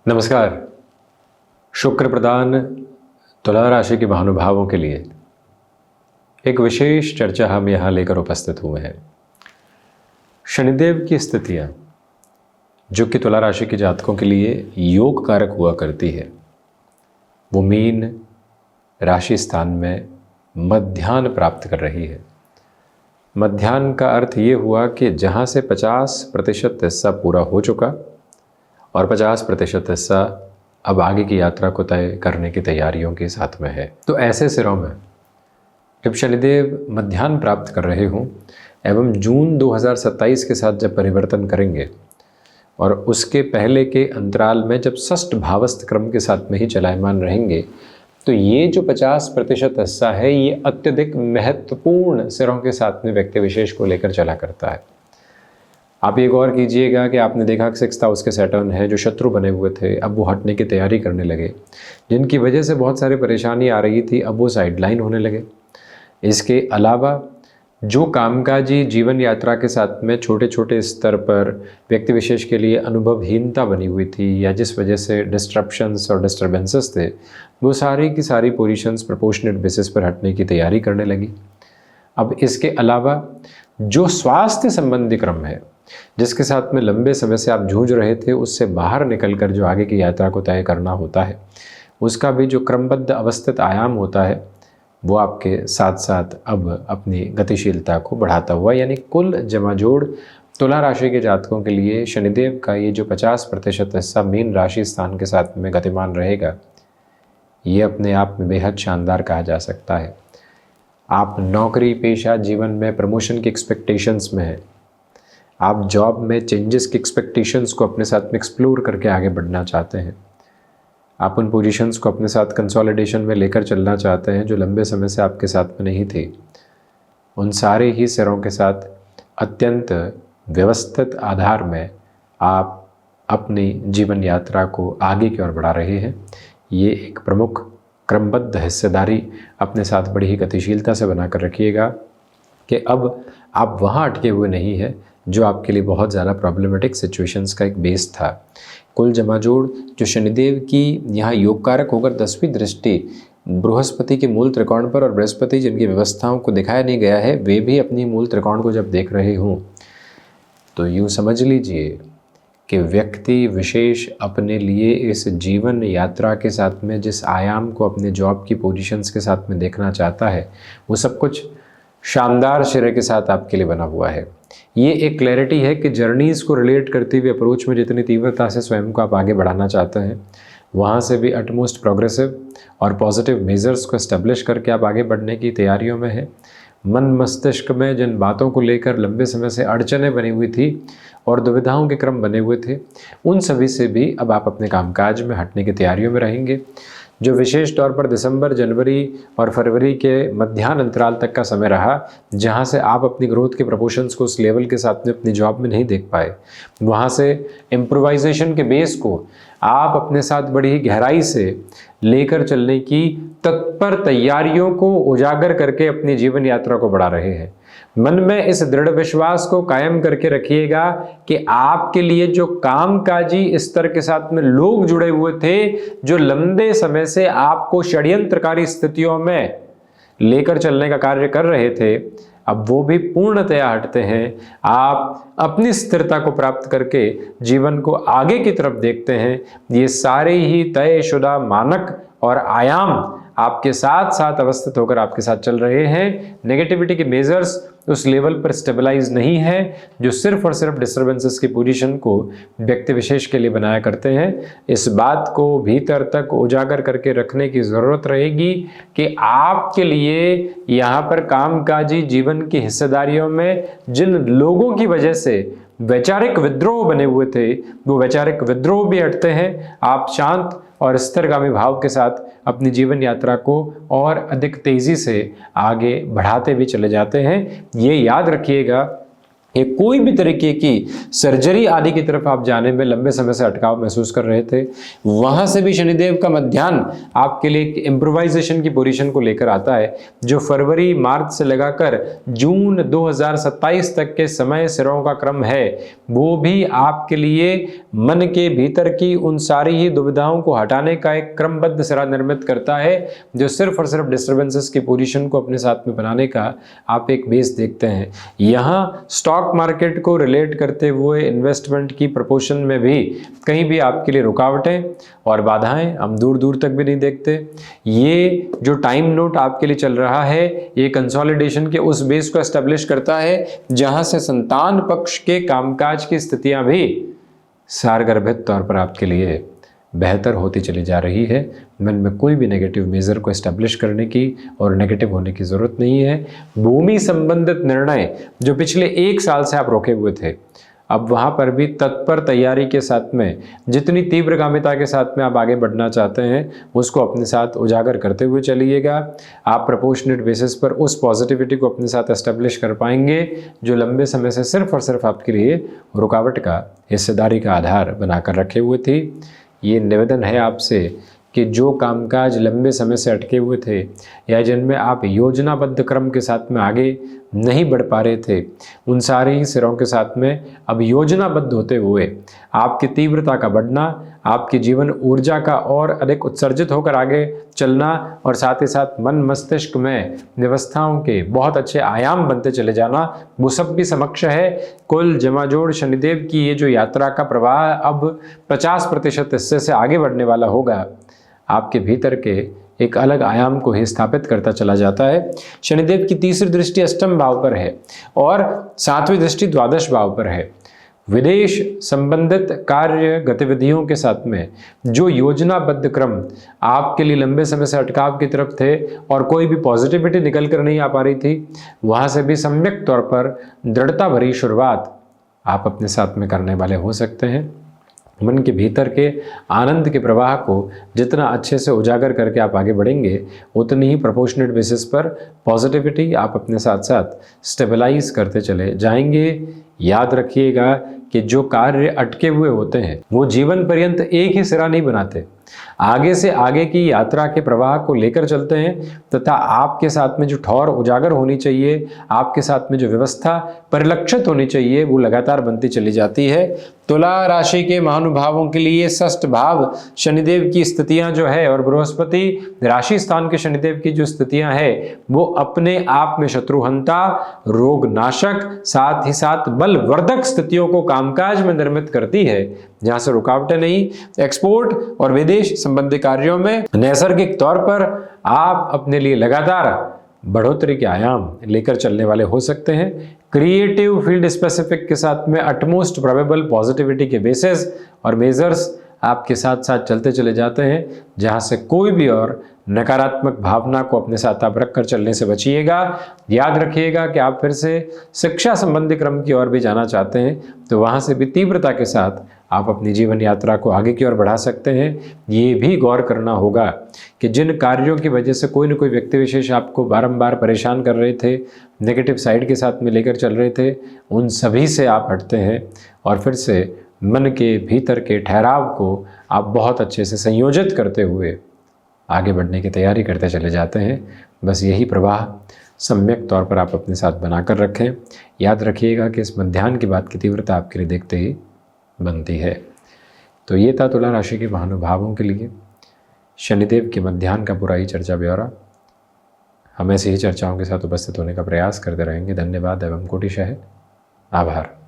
नमस्कार। शुक्र प्रदान तुला राशि के महानुभावों के लिए एक विशेष चर्चा हम यहाँ लेकर उपस्थित हुए हैं। शनिदेव की स्थितियाँ जो कि तुला राशि के जातकों के लिए योग कारक हुआ करती है, वो मीन राशि स्थान में मध्याह्न प्राप्त कर रही है। मध्याह्न का अर्थ ये हुआ कि जहाँ से 50% हिस्सा पूरा हो चुका और 50% हिस्सा अब आगे की यात्रा को तय करने की तैयारियों के साथ में है। तो ऐसे सिरों में जब शनिदेव मध्याह्न प्राप्त कर रहे हों एवं जून 2027 के साथ जब परिवर्तन करेंगे और उसके पहले के अंतराल में जब षष्ठ भावस्थ क्रम के साथ में ही चलायमान रहेंगे, तो ये जो 50% हिस्सा है ये अत्यधिक महत्वपूर्ण सिरों के साथ में व्यक्ति विशेष को लेकर चला करता है। आप ये गौर कीजिएगा कि आपने देखा कि 6th हाउस के सैटर्न है जो शत्रु बने हुए थे, अब वो हटने की तैयारी करने लगे, जिनकी वजह से बहुत सारी परेशानी आ रही थी, अब वो साइडलाइन होने लगे। इसके अलावा जो कामकाजी जीवन यात्रा के साथ में छोटे छोटे स्तर पर व्यक्ति विशेष के लिए अनुभवहीनता बनी हुई थी या जिस वजह से डिस्ट्रप्शंस और डिस्टर्बेंसेस थे, वो सारी की सारी पोजीशंस प्रोपोर्शनेट बेसिस पर हटने की तैयारी करने लगी। अब इसके अलावा जो स्वास्थ्य संबंधी क्रम है जिसके साथ में लंबे समय से आप जूझ रहे थे, उससे बाहर निकलकर जो आगे की यात्रा को तय करना होता है, उसका भी जो क्रमबद्ध अवस्थित आयाम होता है वो आपके साथ साथ अब अपनी गतिशीलता को बढ़ाता हुआ, यानी कुल जमाजोड़ तुला राशि के जातकों के लिए शनिदेव का ये जो 50% हिस्सा मीन राशि स्थान के साथ में गतिमान रहेगा, ये अपने आप में बेहद शानदार कहा जा सकता है। आप नौकरी पेशा जीवन में प्रमोशन की एक्सपेक्टेशंस में हैं, आप जॉब में चेंजेस की एक्सपेक्टेशंस को अपने साथ में एक्सप्लोर करके आगे बढ़ना चाहते हैं, आप उन पोजीशंस को अपने साथ कंसोलिडेशन में लेकर चलना चाहते हैं जो लंबे समय से आपके साथ में नहीं थे। उन सारे ही सिरों के साथ अत्यंत व्यवस्थित आधार में आप अपनी जीवन यात्रा को आगे की ओर बढ़ा रहे हैं। ये एक प्रमुख क्रमबद्ध हिस्सेदारी अपने साथ बड़ी ही गतिशीलता से बनाकर रखिएगा कि अब आप वहाँ अटके हुए नहीं हैं जो आपके लिए बहुत ज़्यादा प्रॉब्लमेटिक सिचुएशंस का एक बेस था। कुल जमाजोड़ जो शनिदेव की यहाँ योग कारक होकर 10वीं दृष्टि बृहस्पति के मूल त्रिकोण पर और बृहस्पति जिनकी व्यवस्थाओं को दिखाया नहीं गया है, वे भी अपनी मूल त्रिकोण को जब देख रहे हों, तो यूँ समझ लीजिए कि व्यक्ति विशेष अपने लिए इस जीवन यात्रा के साथ में जिस आयाम को अपने जॉब की पोजीशंस के साथ में देखना चाहता है, वो सब कुछ शानदार श्रेय के साथ आपके लिए बना हुआ है। ये एक क्लैरिटी है कि जर्नीज़ को रिलेट करते हुए अप्रोच में जितनी तीव्रता से स्वयं को आप आगे बढ़ाना चाहते हैं, वहाँ से भी अटमोस्ट प्रोग्रेसिव और पॉजिटिव मेजर्स को एस्टेब्लिश करके आप आगे बढ़ने की तैयारियों में हैं। मन मस्तिष्क में जिन बातों को लेकर लंबे समय से अड़चनें बनी हुई थी और दुविधाओं के क्रम बने हुए थे, उन सभी से भी अब आप अपने कामकाज में हटने की तैयारियों में रहेंगे। जो विशेष तौर पर दिसंबर, जनवरी और फरवरी के मध्याह्न अंतराल तक का समय रहा, जहां से आप अपनी ग्रोथ के प्रपोर्शंस को उस लेवल के साथ में अपनी जॉब में नहीं देख पाए, वहां से इम्प्रोवाइजेशन के बेस को आप अपने साथ बड़ी ही गहराई से लेकर चलने की तत्पर तैयारियों को उजागर करके अपनी जीवन यात्रा को बढ़ा रहे हैं। मन में इस दृढ़ विश्वास को कायम करके रखिएगा कि आपके लिए जो कामकाजी स्तर के साथ में लोग जुड़े हुए थे, जो लंबे समय से आपको षड्यंत्रकारी स्थितियों में लेकर चलने का कार्य कर रहे थे, अब वो भी पूर्णतया हटते हैं। आप अपनी स्थिरता को प्राप्त करके जीवन को आगे की तरफ देखते हैं। ये सारे ही तयशुदा मानक और आयाम आपके साथ साथ अवस्थित होकर आपके साथ चल रहे हैं। नेगेटिविटी के मेजर्स उस लेवल पर स्टेबलाइज नहीं है जो सिर्फ और सिर्फ डिस्टर्बेंसेस की पोजीशन को व्यक्ति विशेष के लिए बनाया करते हैं। इस बात को भीतर तक उजागर करके रखने की ज़रूरत रहेगी कि आपके लिए यहाँ पर कामकाजी जीवन की हिस्सेदारियों में जिन लोगों की वजह से वैचारिक विद्रोह बने हुए थे, वो वैचारिक विद्रोह भी हटते हैं। आप शांत और स्थिरगामी भाव के साथ अपनी जीवन यात्रा को और अधिक तेज़ी से आगे बढ़ाते भी चले जाते हैं। ये याद रखिएगा ये कोई भी तरीके की सर्जरी आदि की तरफ आप जाने में लंबे समय से अटकाव महसूस कर रहे थे, वहां से भी शनिदेव का मध्याह्न आपके लिए एक इम्प्रोवाइजेशन की पोजीशन को लेकर आता है, जो फरवरी मार्च से लगाकर जून 2027 तक के समय सिरों का क्रम है, वो भी आपके लिए मन के भीतर की उन सारी ही दुविधाओं को हटाने का एक क्रमबद्ध सिरा निर्मित करता है, जो सिर्फ और सिर्फ डिस्टर्बेंसेस की पोजीशन को अपने साथ में बनाने का आप एक बेस देखते हैं। यहाँ स्टॉक मार्केट को रिलेट करते हुए इन्वेस्टमेंट की प्रपोर्शन में भी कहीं भी आपके लिए रुकावटें और बाधाएं हम दूर दूर तक भी नहीं देखते। ये जो टाइम नोट आपके लिए चल रहा है, ये कंसोलिडेशन के उस बेस को एस्टेब्लिश करता है जहां से संतान पक्ष के कामकाज की स्थितियां भी सारगर्भित तौर पर आपके लिए बेहतर होती चली जा रही है। मन में कोई भी नेगेटिव मेजर को एस्टेब्लिश करने की और नेगेटिव होने की ज़रूरत नहीं है। भूमि संबंधित निर्णय जो पिछले 1 साल से आप रोके हुए थे, अब वहाँ पर भी तत्पर तैयारी के साथ में जितनी तीव्रगामिता के साथ में आप आगे बढ़ना चाहते हैं, उसको अपने साथ उजागर करते हुए चलिएगा। आप प्रोपोर्शनेट बेसिस पर उस पॉजिटिविटी को अपने साथ एस्टेब्लिश कर पाएंगे जो लंबे समय से सिर्फ और सिर्फ आपके लिए रुकावट का, हिस्सेदारी का आधार बनाकर रखे हुए थी। ये निवेदन है आपसे कि जो कामकाज लंबे समय से अटके हुए थे या जिनमें आप योजनाबद्ध क्रम के साथ में आगे नहीं बढ़ पा रहे थे, उन सारे ही सिरों के साथ में अब योजनाबद्ध होते हुए आपकी तीव्रता का बढ़ना, आपकी जीवन ऊर्जा का और अधिक उत्सर्जित होकर आगे चलना और साथ ही साथ मन मस्तिष्क में व्यवस्थाओं के बहुत अच्छे आयाम बनते चले जाना, वो सब भी समक्ष है। कुल जमाजोड़ शनिदेव की ये जो यात्रा का प्रवाह अब 50% हिस्से से आगे बढ़ने वाला होगा, आपके भीतर के एक अलग आयाम को ही स्थापित करता चला जाता है। शनिदेव की तीसरी दृष्टि अष्टम भाव पर है और 7वीं दृष्टि द्वादश भाव पर है। विदेश संबंधित कार्य गतिविधियों के साथ में जो योजनाबद्ध क्रम आपके लिए लंबे समय से अटकाव की तरफ थे और कोई भी पॉजिटिविटी निकल कर नहीं आ पा रही थी, वहाँ से भी सम्यक तौर पर दृढ़ता भरी शुरुआत आप अपने साथ में करने वाले हो सकते हैं। मन के भीतर के आनंद के प्रवाह को जितना अच्छे से उजागर करके आप आगे बढ़ेंगे, उतनी ही प्रोपोर्शनेट बेसिस पर पॉजिटिविटी आप अपने साथ साथ स्टेबलाइज करते चले जाएंगे। याद रखिएगा कि जो कार्य अटके हुए होते हैं वो जीवन पर्यंत एक ही सिरा नहीं बनाते, आगे से आगे की यात्रा के प्रवाह को लेकर चलते हैं तथा आपके साथ में जो ठौर उजागर होनी चाहिए, आपके साथ में जो व्यवस्था परिलक्षित होनी चाहिए, वो लगातार बनती चली जाती है। तुला राशि के महानुभावों के लिए षष्ठ भाव शनिदेव की स्थितियां जो है और बृहस्पति राशि स्थान के शनिदेव की जो स्थितियां है, वो अपने आप में शत्रुहंता, रोग नाशक, साथ ही साथ बलवर्धक स्थितियों को कामकाज में निर्मित करती है, जहां से रुकावटें नहीं। एक्सपोर्ट और विदेश संबंधी कार्यों में नैसर्गिक तौर पर आप अपने लिए लगातार बढ़ोतरी के आयाम लेकर चलने वाले हो सकते हैं। क्रिएटिव फील्ड स्पेसिफिक के साथ में अटमोस्ट प्रोबेबल पॉजिटिविटी के बेसिस और मेजर्स आपके साथ साथ चलते चले जाते हैं, जहां से कोई भी और नकारात्मक भावना को अपने साथ आप रखकर चलने से बचिएगा। याद रखिएगा कि आप फिर से शिक्षा संबंधी क्रम की ओर भी जाना चाहते हैं, तो वहां से भी तीव्रता के साथ आप अपनी जीवन यात्रा को आगे की ओर बढ़ा सकते हैं। ये भी गौर करना होगा कि जिन कार्यों की वजह से कोई न कोई व्यक्ति विशेष आपको बारंबार परेशान कर रहे थे, नेगेटिव साइड के साथ में लेकर चल रहे थे, उन सभी से आप हटते हैं और फिर से मन के भीतर के ठहराव को आप बहुत अच्छे से संयोजित करते हुए आगे बढ़ने की तैयारी करते चले जाते हैं। बस यही प्रवाह सम्यक तौर पर आप अपने साथ बनाकर रखें। याद रखिएगा कि इस मध्याह्न की बात की तीव्रता आपके लिए देखते ही बनती है। तो ये था तुला राशि के महानुभावों के लिए शनिदेव के मध्याह्न का पूरा ही चर्चा ब्यौरा। हम ऐसी ही चर्चाओं के साथ उपस्थित होने का प्रयास करते रहेंगे। धन्यवाद एवं कोटिशः आभार।